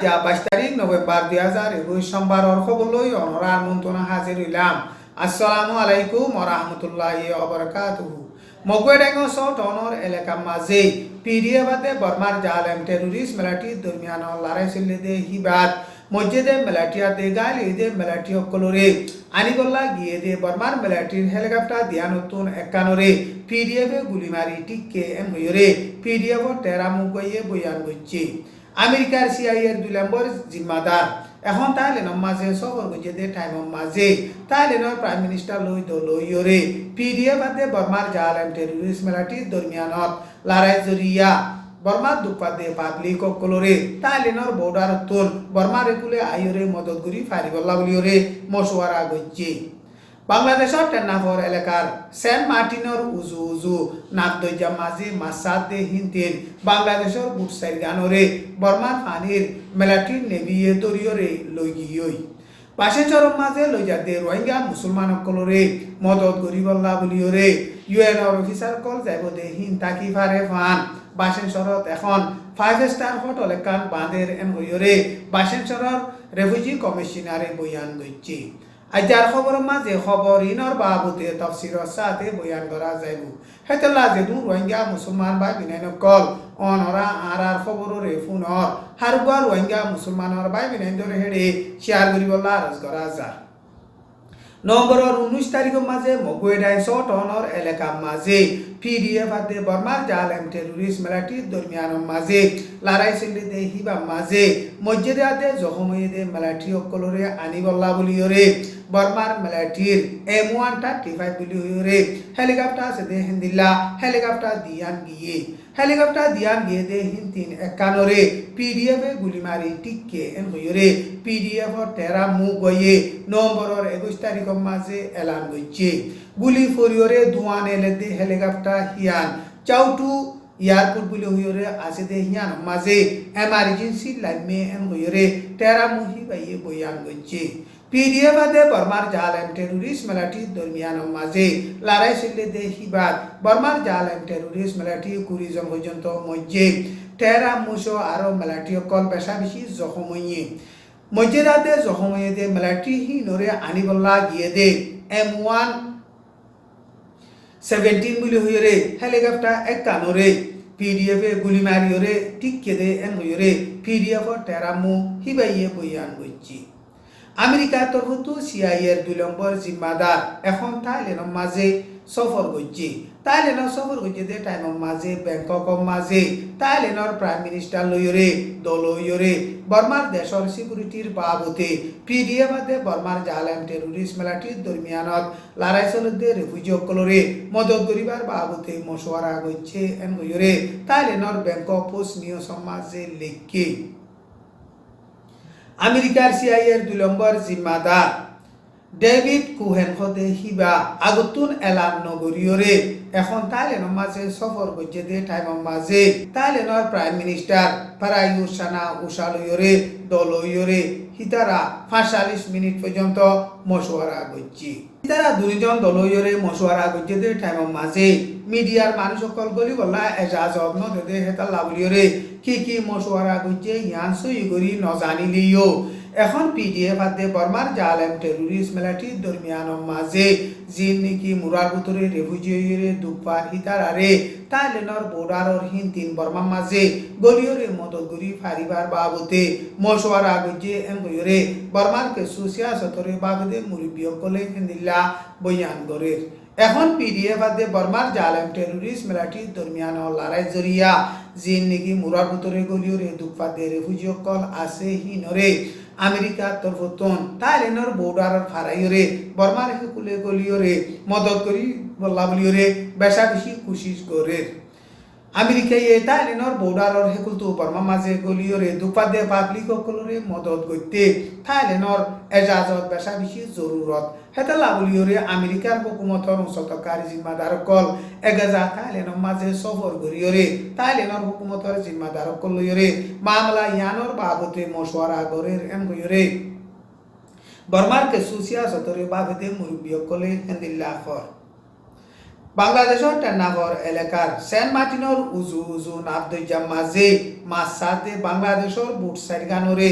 যা 22 নভেম্বর 2021 সোমবার খবর লই অনরা আমন্ত্রণ হাজির হইলাম। আসসালামু আলাইকুম ওয়া রাহমাতুল্লাহি ওয়া বারাকাতুহু। মগওয়েডাঙ্গ সট অনর এলাকা মাঝে পিডিএবাদে বর্মার জালেম টেররিস্ট মেলাটি দরমিয়ান লড়াই চলে দে হিবাদ মসজিদে মেলাটিয়া দে গালি দে মেলাটি অকলরে আনিগল্লা গিয়ে দে বর্মার মেলাটির হেলিকপ্টার দিয়া নতুন একানরে পিডিএফে গুলি মারি টিককে এম হইরে পিডিএফ টেরা মুগয়ে বয়ান গইছে। আমেরিকার সিআইএর 2 নম্বর জিম্মাদার এখন তাইলেনের মাঝে সফর গইছে দে টাইমের মাঝে তাইলেনের প্রাইম মিনিস্টার লই দলইরে পিডিএফ আদে বর্মার জালেম টেররিস্ট মেলাটি দরমিয়ানত লড়াই জরিয়া বর্মার দুপাদে পাবলিক অকলরে তাইলেনের বর্ডার তোল বর্মার একুলে আইরে মদত করি ফারিবল্লা বলিওরে মশওয়ারা গইছে। বাংলাদেশের টেন্নাফর এলাকার সেন্ট মার্টিনের উজু উজু নাগদৈজা মাঝে মাসাদ দে হিন্তেন বাংলাদেশের বুটসাইর গানরে বর্মার পানির মেলাটির নেবিয়ে দরিয়রে লই গিয়ই পাশে চরম মাঝে লইজা দে রোহিঙ্গা মুসলমান অকলরে মদত গরিবল্লা বলিওরে ইউএনর অফিসার কল যাইব দে হিন তাকি ফারে ফান বাসেন শরত এখন 5 স্টার হোটেল একান বাঁধের এন হইরে বাসেন শরর রেফিউজি কমিশনারে বয়ান গইছে। আজার খবর মাঝে খবর ইনর বাবুতে তফসিরর সাথে বয়ান করা যাইব হেতলা যে দু রোহিঙ্গা মুসলমান ভাই বিনাইন কল অনরা আর খবররে ফোনর হারুবা রোহিঙ্গা মুসলমানর ভাই বিনাইন ধরে হেডে শেয়ার করিবলা আরজ করা যায়। নভেম্বরের 19 তারিখের মাঝে মগওয়েডাই শট অনর এলাকা মাঝে পিডিএফ আদে বর্মার জালেম টেররিস্ট মেলাটির দরমিয়ানের মাঝে লড়াই চলে দে হিবা মাঝে মসজিদে আদে জখমইদে মেলাটি অকলরে আনিবল্লা বলিওরে বর্মার মেলাটির M135 বলিওরে হেলিকপ্টার সেদে হিন্দিল্লা হেলিকপ্টার দিয়ান গিয়ে দে হিন্তিন একানরে পিডিএফ এ গুলি মারি টিককে এন হইরে পিডিএফ টেরা মু গয়ে নভেম্বরের 21 তারিখের মাঝে এলান গইছে। গুলি ফরিয়রে দুয়ান এলে দে হেলিকপ্টার হিয়ান চাউটু এয়ারপোর্ট বলে হইরে আছে দে হিয়ান মাঝে এমার্জেন্সি লাইমে এন হইরে টেরা মুহি বাইয়ে বয়ান গইছে। পিডিএফ আদে বর্মার জালেম টেররিস্ট মেলাটি দরমিয়ানের মাঝে লড়াই চলে দে হিবাদ বর্মার জালেম টেররিস্ট মেলাটি 20 জন পর্যন্ত মধ্যে টেরা মুশো আরো মেলাটি অকল বেশা বেশি জখমইয়ে মসজিদাতে জখমইয়ে দে মেলাটি হি নরে আনিবল্লা গিয়ে দে M117 বলে হইরে হেলিকপ্টার এক কানরে পিডিএফ এ গুলি মারিওরে টিককে দে এন হইরে পিডিএফ টেরা মু হিবাইয়ে বয়ান গইছে। আমেরিকার তরফতো সিআইএর 2 নম্বর জিম্মাদার এখন থাইল্যান্ডের মাঝে সফর গইছে। থাইল্যান্ডের সফর গইছে দে টাইমের মাঝে ব্যাংককের মাঝে থাইল্যান্ডের প্রাইম মিনিস্টার লইরে দলইরে বর্মার দেশের সিকিউরিটির বাবতে পিডিএফ আদে বর্মার জালেম টেররিস্ট মেলাটির দরমিয়ানত লড়াই চলতে রেফিউজি অকলরে মদত করিবার বাবতে মশওয়ারা গইছে এন হইরে থাইল্যান্ডের ব্যাংকক পোস্ট নিউজ মাঝে লেখকে। আমেরিকার সিআইএর 2 নম্বর জিম্মাদার ডেভিড কুহেন হতে হিবা আগতুন এলান নগরীয়রে এখন থাইল্যান্ডের মাঝে সফর করছে দে টাইমের মাঝে থাইল্যান্ডের প্রাইম মিনিস্টার প্রায়ুষ চান-ও চালইরে দলইরে হিতারা 45 মিনিট পর্যন্ত মশওয়ারা করছে। হিতারা দুইজন দলইরে মশওয়ারা করছে দে টাইমের মাঝে মিডিয়ার মানুষ সকল গলি বলা এজাজত নদে হেতাল্লা বলিওরে কি মশওয়ারা করছে ইয়ান সই করি নজানিলিও এখন পিডিএফ আদে বর্মার জালেম টেররিস্ট মেলাটি দরমিয়ানের মাঝে জিন নাকি মুরার ভিতরে রেফিউজিরে দুপার হিতারারে থাইল্যান্ডের বর্ডারর হিন্তিন বর্মার মাঝে গলিয়রে মদত করি ফারিবার বাবতে মশওয়ারা গইছে এন গইরে বর্মার কেসু সিয়াসতরে বাবদে মুরব্বী কলে হিন্দিল্লা বয়ান করে। এখন পিডিএফ আদে বর্মার জালেম টেররিস্ট মেলাটি দরমিয়ানের লড়াই জরিয়া জিন নাকি মুরার ভিতরে গলিয়রে দুপাদে রেফিউজি কল আছে হিনরে আমেরিকার তরফতন থাইল্যান্ডের বর্ডারর ফারাইরে বর্মার হেকুলে গলিয়রে মদত করি বল্লা বলিয়রে বেশা বেশি কোশিশ করে। আমেরিকায় থাইল্যান্ডের বর্ডারর হেকুলতো বর্মা মাঝে গলিয়রে দুপাদে পাবলিক অকলরে মদত করতে থাইল্যান্ডের এজাজত বেশা বেশি জরুরত হেতালা বলিয়রে আমেরিকার হুকুমতর অংশতকারী জিম্মাদার কল এগাজা থাইল্যান্ডের মাঝে সফর করিয়রে থাইল্যান্ডের হুকুমতর জিম্মাদার কল লইয়রে মামলা ইয়ানোর বাবতে মশওয়ারা গরের এম গইয়রে বর্মার কেসু সিয়াসতরে বাবদে মুরব্বী কলে হিন্দিল্লা খর। বাংলাদেশের টেন্নাগর এলাকার সেন্ট মার্টিনের উজু উজু নাবদৈজাম মাঝে মাছ সাথে বাংলাদেশের বুট সাইরগানরে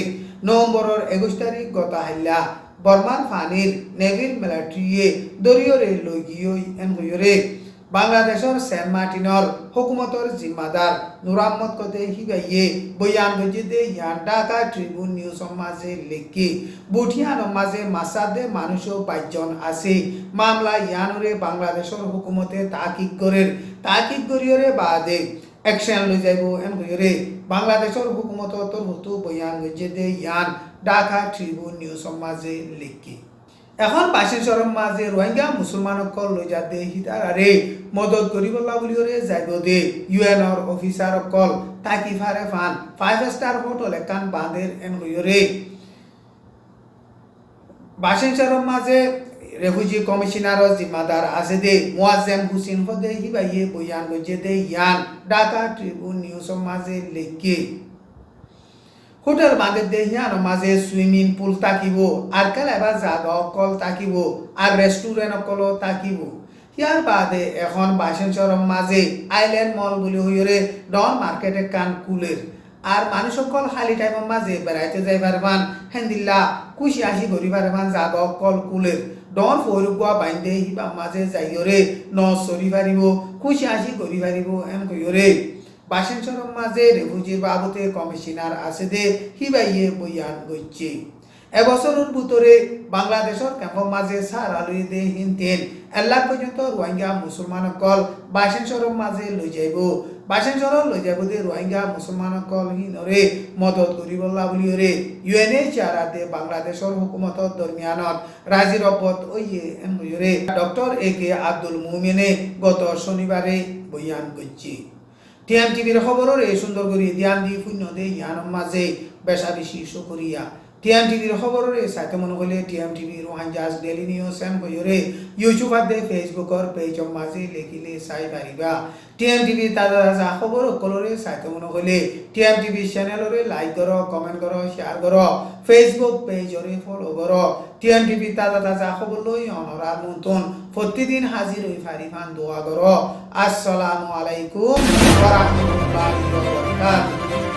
নভেম্বরের 21 তারিখ গত হাইলা বর্মার ফানির নেভিল মিলিটারিয়ে দরিয়রে লগিয়ই এনগয়রে বাংলাদেশের সেন্ট মার্টিনের হুকুমতর জিম্মাদার নূর আহমদ কতে হিবাইয়ে বয়ান গজিদে ইয়ান ঢাকা ট্রিবিউন নিউজ মাঝে লেখি বুঠিয়ান মাঝে মাসাদে মানুষও 5 জন আছে মামলা ইয়ানরে বাংলাদেশের হুকুমতে তাকিদ করিয়রে বাদে অ্যাকশন লই যাইব এন কইরে বাংলাদেশের হুকুমত তরফতো বয়ান গজিদে ইয়ান ঢাকা ট্রিবিউন নিউজ মাঝে লেখি এখন বাসির চরম মাঝে রোহিঙ্গা মুসলমানসকল লৈ যাতে হিতাৰে মদত কৰিবলা বুলিৰে যাইব দে ইউএনৰ অফিচাৰসকল তাকি ফাৰে ফান 5 ষ্টাৰ হোটেল একান বাঁধেৰ এন কইৰে বাসির চরম মাঝে রেফিউজি কমিশনারের জিম্মাদার আছে দে মুয়াজ্জেম হুসেন হদে হিবাইয়ে বয়ান গজে দে ইয়ান ঢাকা ট্রিবিউন নিউজ মাঝে লেখে হোটেল বাঁধে দেহিয়ান মাঝে সুইমিং পুল থাকিব আর কেলাইবা জাগা অকল থাকিব আর রেস্টুরেন্ট অকল থাকিব ইয়ার বাদে এখন বাসেন চরম মাঝে আইল্যান্ড মল বলে হইরে ডন মার্কেটে কান কুলের আর মানুষ সকল খালি টাইমের মাঝে বেড়াইতে যাই পারবান হেন্দিল্লা খুশি আসি করি পারবান জাগা অকল কুলের ডন ফরুগুয়া বাইন্দে হিবা মাঝে যাইরে ন সরি পারিব খুশি আসি করি পারিব এন কইরে বাসেন চরম মাঝে রেফিউজির বাবতে কমিশনার আছে দে হিবাইয়ে বয়ান গইছে এবছরের ভিতরে বাংলাদেশের ক্যাম্পের মাঝে সার আলুই দে হিনতেন এলাক পর্যন্ত রোহিঙ্গা মুসলমানসকল বাসেন চরম মাঝে লৈ যাইব বাসেন চরম লৈ যাব দে রোহিঙ্গা মুসলমানসকল হিনরে মদত করিবলা বুলিরে ইউএনএইচআর দে বাংলাদেশের হুকুমতর দরমিয়ানত রাজি রব্বত ওইয়ে এনরে ডক্টর AK আব্দুল মুমিনে গত শনিবারে বয়ান গইছে টিএমটিভির খবরের এই সুন্দর করে ধ্যান দিয়ে শূন্য দে ইয়ান মাঝে বেশা বেশি শুকরিয়া টিএমটিভির খবরের এই সাথে মনে হলে টিএমটিভি রোহাঞ্জাস ডেইলি নিউজ এন কইরে ইউটিউব দে ফেসবুকর পেজ মাঝে লিখিলে চাই পারিবা টিএমটিভি তাজা তাজা খবর সকলরে সাথে মনে হলে টিএমটিভি চ্যানেলরে লাইক করো কমেন্ট করো শেয়ার করো ফেসবুক পেজরে ফলো করো টিএমটিভি তাজা তাজা খবর লই অনরার মতন প্রতিদিন হাজির হই ফারিফান দোয়া করো আসসালামু আলাইকুম ওয়া রাহমাতুল্লাহি ওয়া বারাকাতুহু।